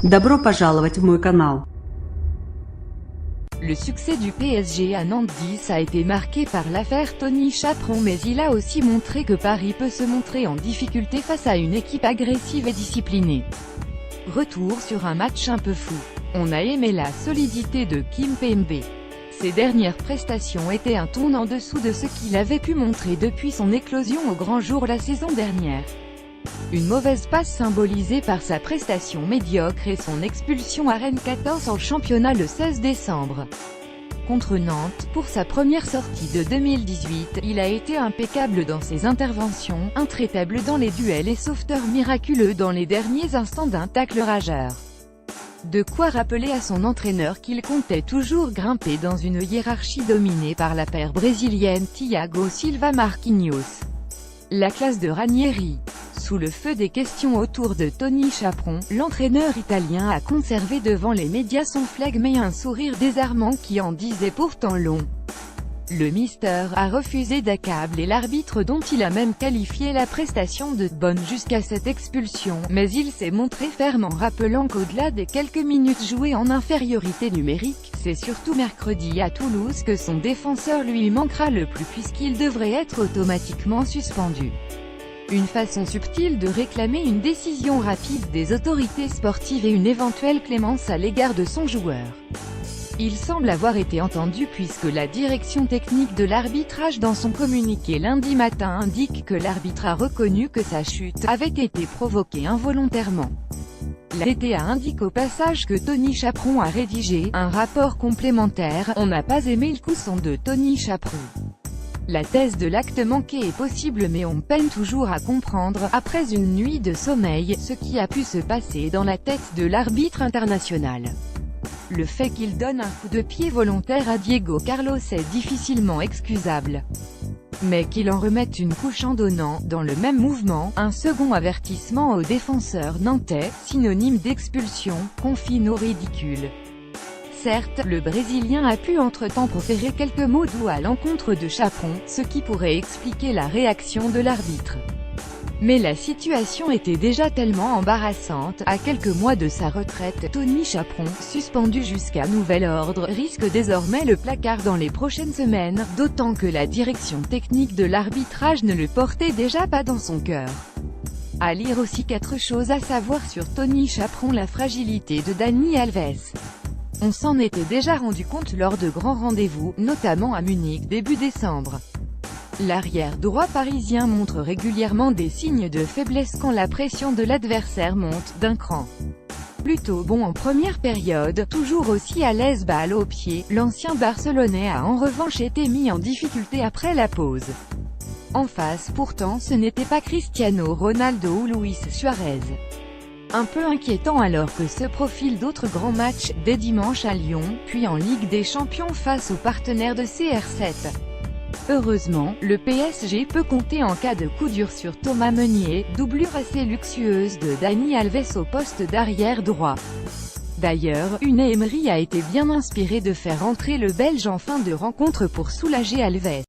Добро пожаловать в мой канал. Le succès du PSG à Nantes 10 a été marqué par l'affaire Tony Chaperon, mais il a aussi montré que Paris peut se montrer en difficulté face à une équipe agressive et disciplinée. Retour sur un match un peu fou. On a aimé la solidité de Kimpembe. Ses dernières prestations étaient un ton en dessous de ce qu'il avait pu montrer depuis son éclosion au grand jour la saison dernière. Une mauvaise passe symbolisée par sa prestation médiocre et son expulsion à Rennes 14 en championnat le 16 décembre. Contre Nantes, pour sa première sortie de 2018, il a été impeccable dans ses interventions, intraitable dans les duels et sauveteur miraculeux dans les derniers instants d'un tacle rageur. De quoi rappeler à son entraîneur qu'il comptait toujours grimper dans une hiérarchie dominée par la paire brésilienne Thiago Silva-Marquinhos. La classe de Ranieri. Sous le feu des questions autour de Tony Chaperon, l'entraîneur italien a conservé devant les médias son flegme et un sourire désarmant qui en disait pourtant long. Le Mister a refusé d'accabler l'arbitre dont il a même qualifié la prestation de « bonne » jusqu'à cette expulsion, mais il s'est montré ferme en rappelant qu'au-delà des quelques minutes jouées en infériorité numérique, c'est surtout mercredi à Toulouse que son défenseur lui manquera le plus puisqu'il devrait être automatiquement suspendu. Une façon subtile de réclamer une décision rapide des autorités sportives et une éventuelle clémence à l'égard de son joueur. Il semble avoir été entendu puisque la direction technique de l'arbitrage dans son communiqué lundi matin indique que l'arbitre a reconnu que sa chute avait été provoquée involontairement. La TTA indique au passage que Tony Chaperon a rédigé un rapport complémentaire « On n'a pas aimé le cousson de Tony Chaperon ». La thèse de l'acte manqué est possible mais on peine toujours à comprendre, après une nuit de sommeil, ce qui a pu se passer dans la tête de l'arbitre international. Le fait qu'il donne un coup de pied volontaire à Diego Carlos est difficilement excusable. Mais qu'il en remette une couche en donnant, dans le même mouvement, un second avertissement au défenseur nantais, synonyme d'expulsion, confine au ridicule. Certes, le Brésilien a pu entre-temps proférer quelques mots doux à l'encontre de Chaperon, ce qui pourrait expliquer la réaction de l'arbitre. Mais la situation était déjà tellement embarrassante, à quelques mois de sa retraite, Tony Chaperon, suspendu jusqu'à nouvel ordre, risque désormais le placard dans les prochaines semaines, d'autant que la direction technique de l'arbitrage ne le portait déjà pas dans son cœur. À lire aussi 4 choses à savoir sur Tony Chaperon. La fragilité de Dani Alves. On s'en était déjà rendu compte lors de grands rendez-vous, notamment à Munich début décembre. L'arrière droit parisien montre régulièrement des signes de faiblesse quand la pression de l'adversaire monte d'un cran. Plutôt bon en première période, toujours aussi à l'aise balle au pied, l'ancien Barcelonais a en revanche été mis en difficulté après la pause. En face pourtant ce n'était pas Cristiano Ronaldo ou Luis Suarez. Un peu inquiétant alors que se profilent d'autres grands matchs, dès dimanche à Lyon, puis en Ligue des Champions face aux partenaires de CR7. Heureusement, le PSG peut compter en cas de coup dur sur Thomas Meunier, doublure assez luxueuse de Dani Alves au poste d'arrière droit. D'ailleurs, Unai Emery a été bien inspiré de faire entrer le Belge en fin de rencontre pour soulager Alves.